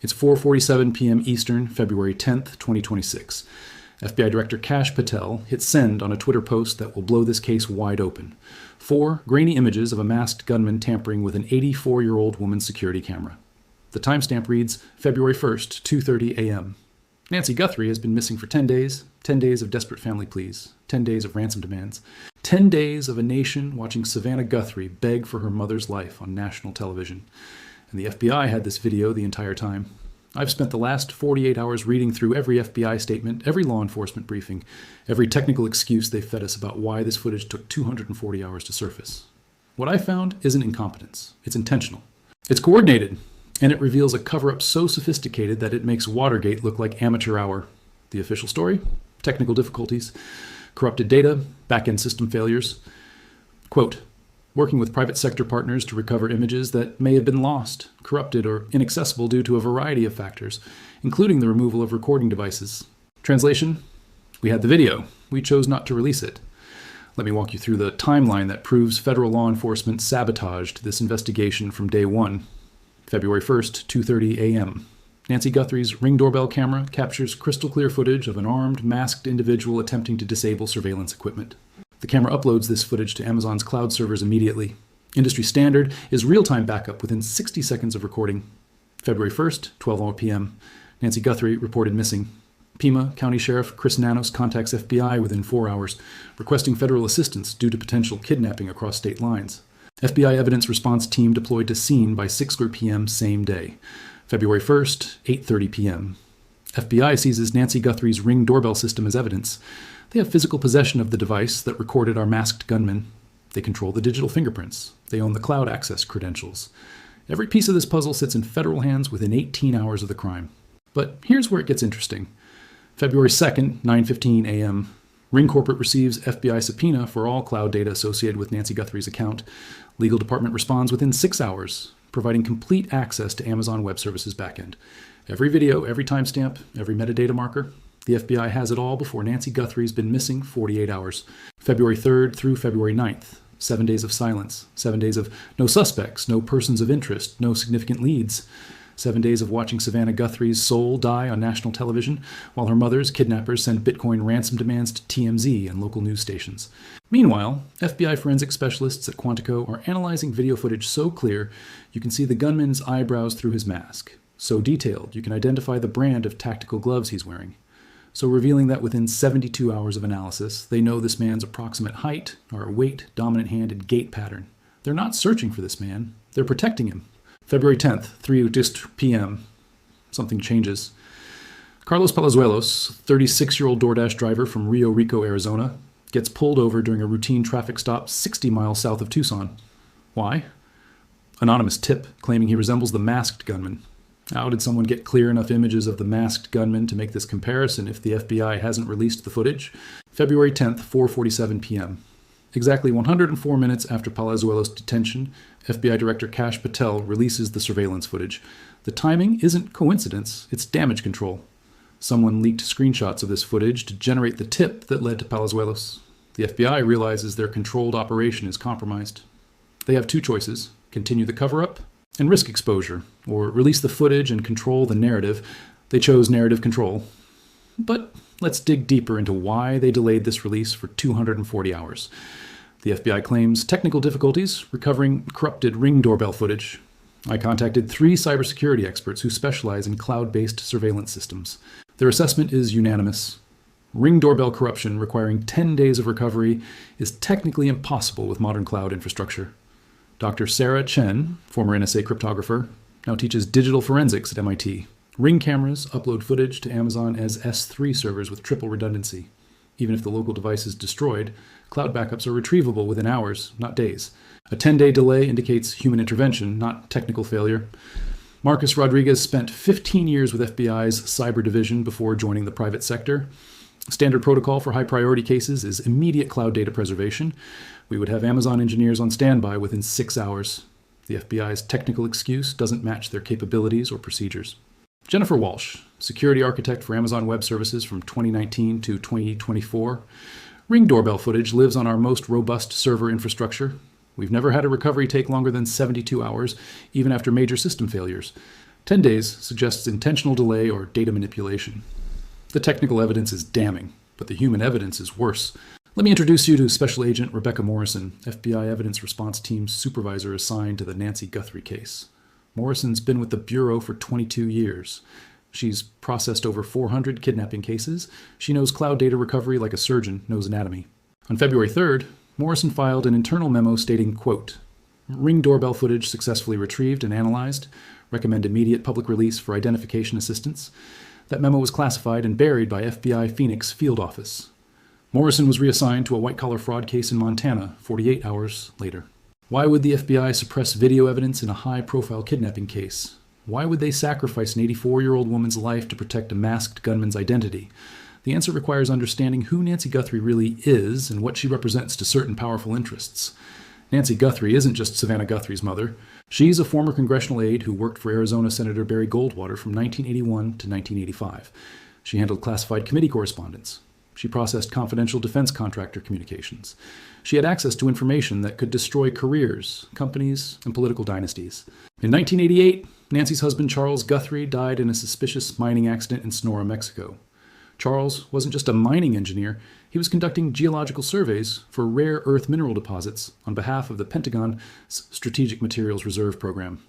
It's 4:47 p.m. Eastern, February 10th, 2026. FBI Director Kash Patel hit send on a Twitter post that will blow this case wide open. 4 grainy images of a masked gunman tampering with an 84-year-old woman's security camera. The timestamp reads February 1st, 2:30 a.m. Nancy Guthrie has been missing for 10 days, 10 days of desperate family pleas, 10 days of ransom demands, 10 days of a nation watching Savannah Guthrie beg for her mother's life on national television. And the FBI had this video the entire time. I've spent the last 48 hours reading through every FBI statement, every law enforcement briefing, every technical excuse they fed us about why this footage took 240 hours to surface. What I found isn't incompetence. It's intentional. It's coordinated, and it reveals a cover-up so sophisticated that it makes Watergate look like amateur hour. The official story? Technical difficulties, corrupted data, back-end system failures. Quote, working with private sector partners to recover images that may have been lost, corrupted, or inaccessible due to a variety of factors, including the removal of recording devices. Translation: we had the video. We chose not to release it. Let me walk you through the timeline that proves federal law enforcement sabotaged this investigation from day one. February 1st, 2:30 a.m. Nancy Guthrie's Ring doorbell camera captures crystal clear footage of an armed, masked individual attempting to disable surveillance equipment. The camera uploads this footage to Amazon's cloud servers immediately. Industry standard is real-time backup within 60 seconds of recording. February 1st, 12:00 p.m. Nancy Guthrie reported missing. Pima County Sheriff Chris Nanos contacts FBI within 4 hours, requesting federal assistance due to potential kidnapping across state lines. FBI evidence response team deployed to scene by 6:00 p.m. same day. February 1st, 8:30 p.m. FBI seizes Nancy Guthrie's Ring doorbell system as evidence. They have physical possession of the device that recorded our masked gunman. They control the digital fingerprints. They own the cloud access credentials. Every piece of this puzzle sits in federal hands within 18 hours of the crime. But here's where it gets interesting. February 2nd, 9:15 a.m. Ring Corporate receives FBI subpoena for all cloud data associated with Nancy Guthrie's account. Legal department responds within 6 hours, providing complete access to Amazon Web Services backend. Every video, every timestamp, every metadata marker. The FBI has it all before Nancy Guthrie's been missing 48 hours. February 3rd through February 9th. 7 days of silence. 7 days of no suspects, no persons of interest, no significant leads. 7 days of watching Savannah Guthrie's soul die on national television, while her mother's kidnappers send Bitcoin ransom demands to TMZ and local news stations. Meanwhile, FBI forensic specialists at Quantico are analyzing video footage so clear you can see the gunman's eyebrows through his mask. So detailed you can identify the brand of tactical gloves he's wearing. So revealing that within 72 hours of analysis, they know this man's approximate height, or weight, dominant hand, and gait pattern. They're not searching for this man. They're protecting him. February 10th, 3:00 p.m. Something changes. Carlos Palazuelos, 36-year-old DoorDash driver from Rio Rico, Arizona, gets pulled over during a routine traffic stop 60 miles south of Tucson. Why? Anonymous tip claiming he resembles the masked gunman. How did someone get clear enough images of the masked gunman to make this comparison if the FBI hasn't released the footage? February 10th, 4:47 p.m. Exactly 104 minutes after Palazuelos' detention, FBI Director Kash Patel releases the surveillance footage. The timing isn't coincidence, it's damage control. Someone leaked screenshots of this footage to generate the tip that led to Palazuelos. The FBI realizes their controlled operation is compromised. They have 2 choices: continue the cover-up and risk exposure, or release the footage and control the narrative. They chose narrative control. But let's dig deeper into why they delayed this release for 240 hours. The FBI claims technical difficulties recovering corrupted Ring doorbell footage. I contacted 3 cybersecurity experts who specialize in cloud-based surveillance systems. Their assessment is unanimous. Ring doorbell corruption requiring 10 days of recovery is technically impossible with modern cloud infrastructure. Dr. Sarah Chen, former NSA cryptographer, now teaches digital forensics at MIT. Ring cameras upload footage to Amazon as S3 servers with triple redundancy. Even if the local device is destroyed, cloud backups are retrievable within hours, not days. A 10-day delay indicates human intervention, not technical failure. Marcus Rodriguez spent 15 years with FBI's cyber division before joining the private sector. Standard protocol for high-priority cases is immediate cloud data preservation. We would have Amazon engineers on standby within 6 hours. The FBI's technical excuse doesn't match their capabilities or procedures. Jennifer Walsh, security architect for Amazon Web Services from 2019 to 2024. Ring doorbell footage lives on our most robust server infrastructure. We've never had a recovery take longer than 72 hours, even after major system failures. 10 days suggests intentional delay or data manipulation. The technical evidence is damning, but the human evidence is worse. Let me introduce you to Special Agent Rebecca Morrison, FBI Evidence Response Team's supervisor assigned to the Nancy Guthrie case. Morrison's been with the Bureau for 22 years. She's processed over 400 kidnapping cases. She knows cloud data recovery like a surgeon knows anatomy. On February 3rd, Morrison filed an internal memo stating, quote, "Ring doorbell footage successfully retrieved and analyzed. Recommend immediate public release for identification assistance." That memo was classified and buried by FBI Phoenix field office. Morrison was reassigned to a white-collar fraud case in Montana 48 hours later. Why would the FBI suppress video evidence in a high-profile kidnapping case? Why would they sacrifice an 84-year-old woman's life to protect a masked gunman's identity? The answer requires understanding who Nancy Guthrie really is and what she represents to certain powerful interests. Nancy Guthrie isn't just Savannah Guthrie's mother. She's a former congressional aide who worked for Arizona Senator Barry Goldwater from 1981 to 1985. She handled classified committee correspondence. She processed confidential defense contractor communications. She had access to information that could destroy careers, companies, and political dynasties. In 1988, Nancy's husband Charles Guthrie died in a suspicious mining accident in Sonora, Mexico. Charles wasn't just a mining engineer, he was conducting geological surveys for rare earth mineral deposits on behalf of the Pentagon's Strategic Materials Reserve Program.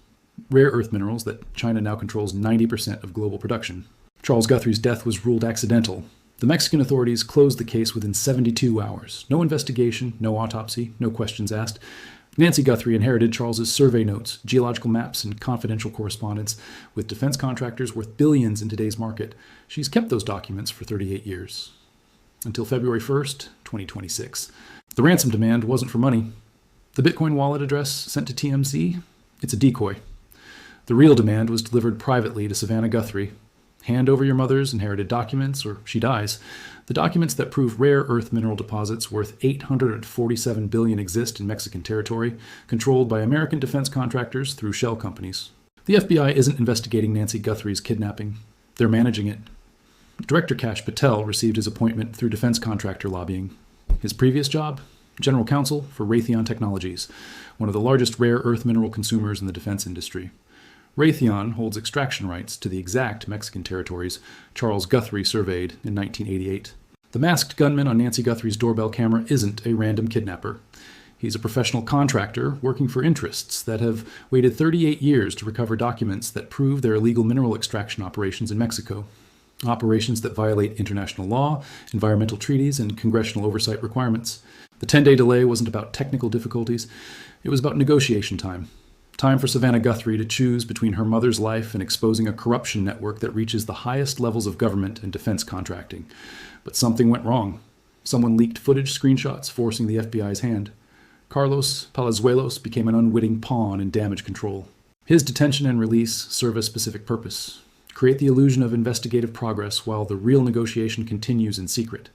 Rare earth minerals that China now controls 90% of global production. Charles Guthrie's death was ruled accidental. The Mexican authorities closed the case within 72 hours. No investigation, no autopsy, no questions asked. Nancy Guthrie inherited Charles's survey notes, geological maps, and confidential correspondence with defense contractors worth billions in today's market. She's kept those documents for 38 years. Until February 1st, 2026. The ransom demand wasn't for money. The Bitcoin wallet address sent to TMZ? It's a decoy. The real demand was delivered privately to Savannah Guthrie. Hand over your mother's inherited documents, or she dies. The documents that prove rare earth mineral deposits worth $847 billion exist in Mexican territory, controlled by American defense contractors through shell companies. The FBI isn't investigating Nancy Guthrie's kidnapping. They're managing it. Director Kash Patel received his appointment through defense contractor lobbying. His previous job? General Counsel for Raytheon Technologies, one of the largest rare earth mineral consumers in the defense industry. Raytheon holds extraction rights to the exact Mexican territories Charles Guthrie surveyed in 1988. The masked gunman on Nancy Guthrie's doorbell camera isn't a random kidnapper. He's a professional contractor working for interests that have waited 38 years to recover documents that prove their illegal mineral extraction operations in Mexico. Operations that violate international law, environmental treaties, and congressional oversight requirements. The 10-day delay wasn't about technical difficulties. It was about negotiation time. Time for Savannah Guthrie to choose between her mother's life and exposing a corruption network that reaches the highest levels of government and defense contracting. But something went wrong. Someone leaked footage screenshots forcing the FBI's hand. Carlos Palazuelos became an unwitting pawn in damage control. His detention and release serve a specific purpose. Create the illusion of investigative progress while the real negotiation continues in secret.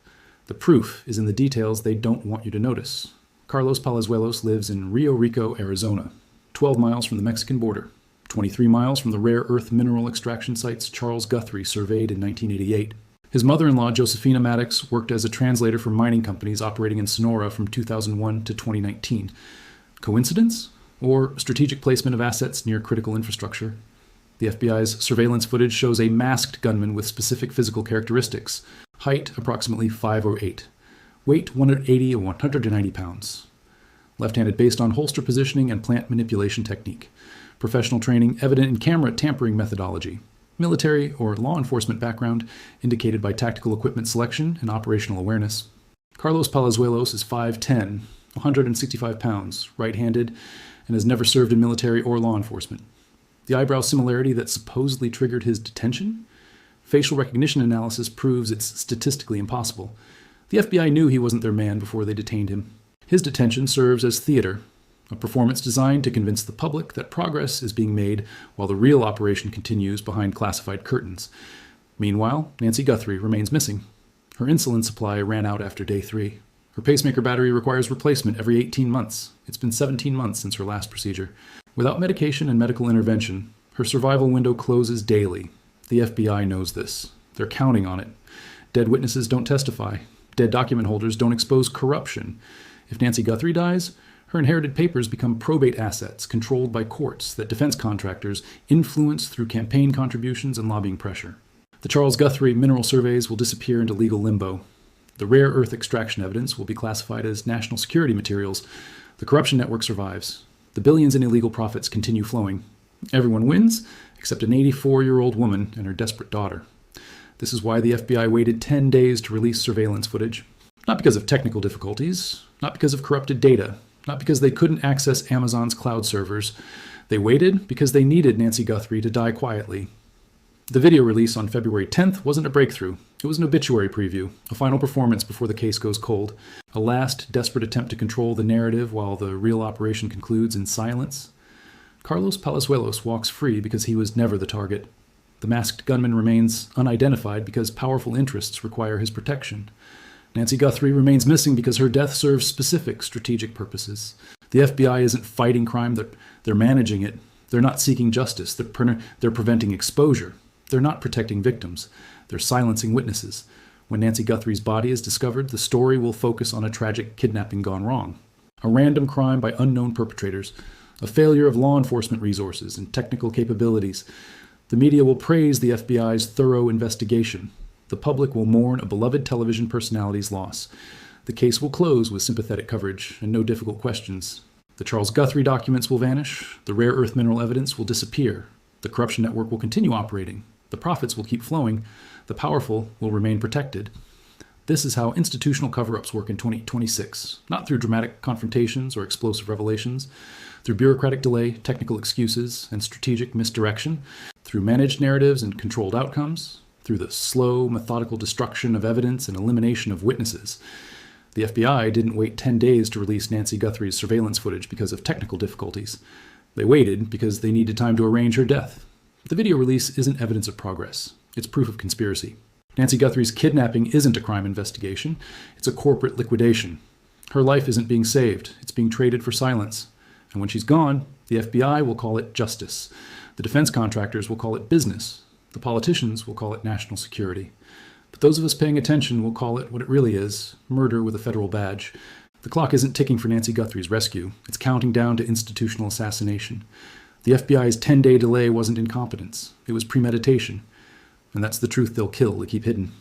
The proof is in the details they don't want you to notice. Carlos Palazuelos lives in Rio Rico, Arizona. 12 miles from the Mexican border, 23 miles from the rare earth mineral extraction sites Charles Guthrie surveyed in 1988. His mother-in-law, Josefina Maddox, worked as a translator for mining companies operating in Sonora from 2001 to 2019. Coincidence? Or strategic placement of assets near critical infrastructure? The FBI's surveillance footage shows a masked gunman with specific physical characteristics. Height, approximately 5'8". Weight, 180 or 190 pounds. Left-handed based on holster positioning and plant manipulation technique. Professional training evident in camera tampering methodology. Military or law enforcement background indicated by tactical equipment selection and operational awareness. Carlos Palazuelos is 5'10", 165 pounds, right-handed, and has never served in military or law enforcement. The eyebrow similarity that supposedly triggered his detention? Facial recognition analysis proves it's statistically impossible. The FBI knew he wasn't their man before they detained him. His detention serves as theater, a performance designed to convince the public that progress is being made while the real operation continues behind classified curtains. Meanwhile, Nancy Guthrie remains missing. Her insulin supply ran out after day 3. Her pacemaker battery requires replacement every 18 months. It's been 17 months since her last procedure. Without medication and medical intervention, her survival window closes daily. The FBI knows this. They're counting on it. Dead witnesses don't testify. Dead document holders don't expose corruption. If Nancy Guthrie dies, Her inherited papers become probate assets controlled by courts that defense contractors influence through campaign contributions and lobbying pressure. The Charles Guthrie mineral surveys will disappear into legal limbo. The rare earth extraction evidence will be classified as national security materials. The corruption network survives. The billions in illegal profits continue flowing. Everyone wins, except an 84-year-old woman and her desperate daughter. This is why the FBI waited 10 days to release surveillance footage. Not because of technical difficulties, not because of corrupted data, not because they couldn't access Amazon's cloud servers. They waited because they needed Nancy Guthrie to die quietly. The video release on February 10th wasn't a breakthrough. It was an obituary preview, a final performance before the case goes cold, a last desperate attempt to control the narrative while the real operation concludes in silence. Carlos Palazuelos walks free because he was never the target. The masked gunman remains unidentified because powerful interests require his protection. Nancy Guthrie remains missing because her death serves specific strategic purposes. The FBI isn't fighting crime, they're managing it. They're not seeking justice, they're preventing exposure. They're not protecting victims, they're silencing witnesses. When Nancy Guthrie's body is discovered, the story will focus on a tragic kidnapping gone wrong. A random crime by unknown perpetrators, a failure of law enforcement resources and technical capabilities. The media will praise the FBI's thorough investigation. The public will mourn a beloved television personality's loss. The case will close with sympathetic coverage and no difficult questions. The Charles Guthrie documents will vanish. The rare earth mineral evidence will disappear. The corruption network will continue operating. The profits will keep flowing. The powerful will remain protected. This is how institutional cover-ups work in 2026, not through dramatic confrontations or explosive revelations, through bureaucratic delay, technical excuses, and strategic misdirection, through managed narratives and controlled outcomes, through the slow, methodical destruction of evidence and elimination of witnesses. The FBI didn't wait 10 days to release Nancy Guthrie's surveillance footage because of technical difficulties. They waited because they needed time to arrange her death. The video release isn't evidence of progress. It's proof of conspiracy. Nancy Guthrie's kidnapping isn't a crime investigation. It's a corporate liquidation. Her life isn't being saved. It's being traded for silence. And when she's gone, the FBI will call it justice. The defense contractors will call it business. The politicians will call it national security. But those of us paying attention will call it what it really is, murder with a federal badge. The clock isn't ticking for Nancy Guthrie's rescue. It's counting down to institutional assassination. The FBI's 10-day delay wasn't incompetence. It was premeditation. And that's the truth they'll kill to keep hidden.